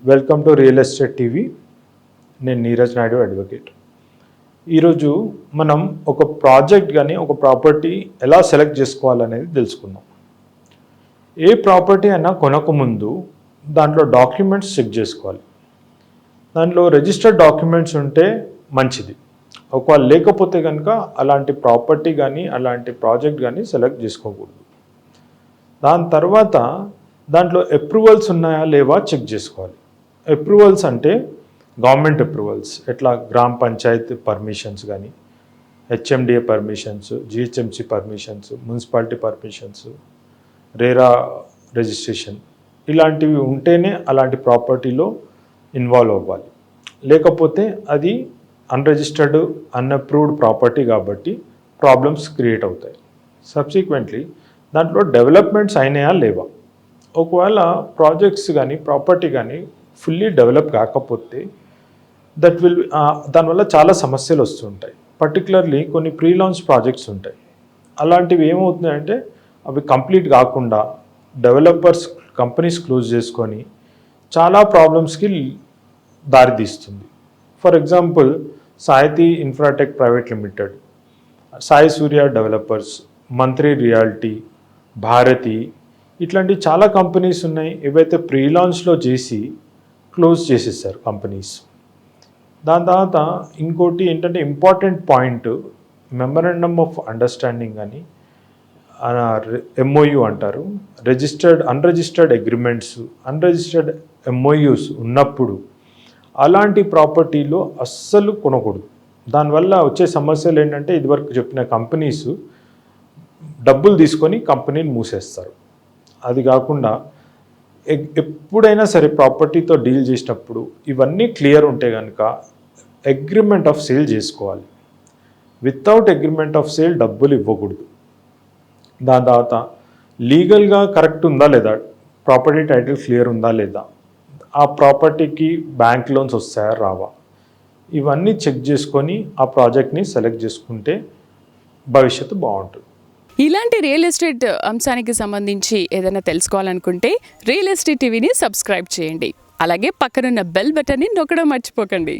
Welcome to real estate TV. నేను Neeraj Naidu, advocate. ఈరోజు మనం ఒక ప్రాజెక్ట్ కానీ ఒక ప్రాపర్టీ ఎలా సెలెక్ట్ చేసుకోవాలనేది తెలుసుకుందాం. ఏ ప్రాపర్టీ అయినా కొనకముందు దాంట్లో డాక్యుమెంట్స్ చెక్ చేసుకోవాలి. దాంట్లో రిజిస్టర్డ్ డాక్యుమెంట్స్ ఉంటే మంచిది. ఒకవేళ లేకపోతే కనుక అలాంటి ప్రాపర్టీ కానీ అలాంటి ప్రాజెక్ట్ కానీ సెలెక్ట్ చేసుకోకూడదు. దాని తర్వాత దాంట్లో అప్రూవల్స్ ఉన్నాయా లేవా చెక్ చేసుకోవాలి. అప్రూవల్స్ అంటే గవర్నమెంట్ అప్రూవల్స్, ఎట్లా గ్రామ పంచాయతీ పర్మిషన్స్ కానీ, HMDA permissions, GHMC permissions, municipality permissions, RERA registration, ఇలాంటివి ఉంటేనే అలాంటి ప్రాపర్టీలో ఇన్వాల్వ్ అవ్వాలి. లేకపోతే అది అన్రిజిస్టర్డ్ అన్అప్రూవ్డ్ ప్రాపర్టీ కాబట్టి ప్రాబ్లమ్స్ క్రియేట్ అవుతాయి. సబ్సిక్వెంట్లీ దాంట్లో డెవలప్మెంట్స్ అయినాయా లేవా. ఒకవేళ ప్రాజెక్ట్స్ కానీ ప్రాపర్టీ కానీ ఫుల్లీ డెవలప్ కాకపోతే దానివల్ల చాలా సమస్యలు వస్తుంటాయి. పర్టికులర్లీ కొన్ని ప్రీ లాంచ్ ప్రాజెక్ట్స్ ఉంటాయి. అలాంటివి ఏమవుతున్నాయంటే అవి కంప్లీట్ కాకుండా డెవలపర్స్ కంపెనీస్ క్లోజ్ చేసుకొని చాలా ప్రాబ్లమ్స్కి దారితీస్తుంది. ఫర్ ఎగ్జాంపుల్ సాహితీ ఇన్ఫ్రాటెక్ ప్రైవేట్ లిమిటెడ్, సాయి సూర్య డెవలపర్స్, మంత్రి రియాలిటీ, భారతి, ఇట్లాంటి చాలా కంపెనీస్ ఉన్నాయి. ఏవైతే ప్రీ లాంచ్లో చేసి క్లోజ్ చేసేసారు కంపెనీస్. దాని తర్వాత ఇంకోటి ఏంటంటే important point, memorandum of understanding అని ఎంఓయు అంటారు. అన్రిజిస్టర్డ్ అగ్రిమెంట్స్, అన్రిజిస్టర్డ్ ఎంఓయూస్ ఉన్నప్పుడు అలాంటి ప్రాపర్టీలో అస్సలు కొనకూడదు. దానివల్ల వచ్చే సమస్యలు ఏంటంటే ఇదివరకు చెప్పిన కంపెనీస్ డబ్బులు తీసుకొని కంపెనీని మూసేస్తారు. అది కాకుండా ఎప్పుడైనా సరే ప్రాపర్టీతో డీల్ చేసినప్పుడు ఇవన్నీ క్లియర్ ఉంటే కనుక అగ్రిమెంట్ ఆఫ్ సేల్ చేసుకోవాలి. వితౌట్ అగ్రిమెంట్ ఆఫ్ సేల్ డబ్బులు ఇవ్వకూడదు. దాని తర్వాత లీగల్గా కరెక్ట్ ఉందా లేదా, ప్రాపర్టీ టైటిల్ క్లియర్ ఉందా లేదా, ఆ ప్రాపర్టీకి బ్యాంక్ లోన్స్ వస్తాయా రావా, ఇవన్నీ చెక్ చేసుకొని ఆ ప్రాజెక్ట్ని సెలెక్ట్ చేసుకుంటే భవిష్యత్తు బాగుంటుంది. ఇలాంటి రియల్ ఎస్టేట్ అంశానికి సంబంధించి ఏదైనా తెలుసుకోవాలనుకుంటే రియల్ ఎస్టేట్ టీవీని సబ్స్క్రైబ్ చేయండి. అలాగే పక్కనున్న బెల్ బటన్ని నొక్కడం మర్చిపోకండి.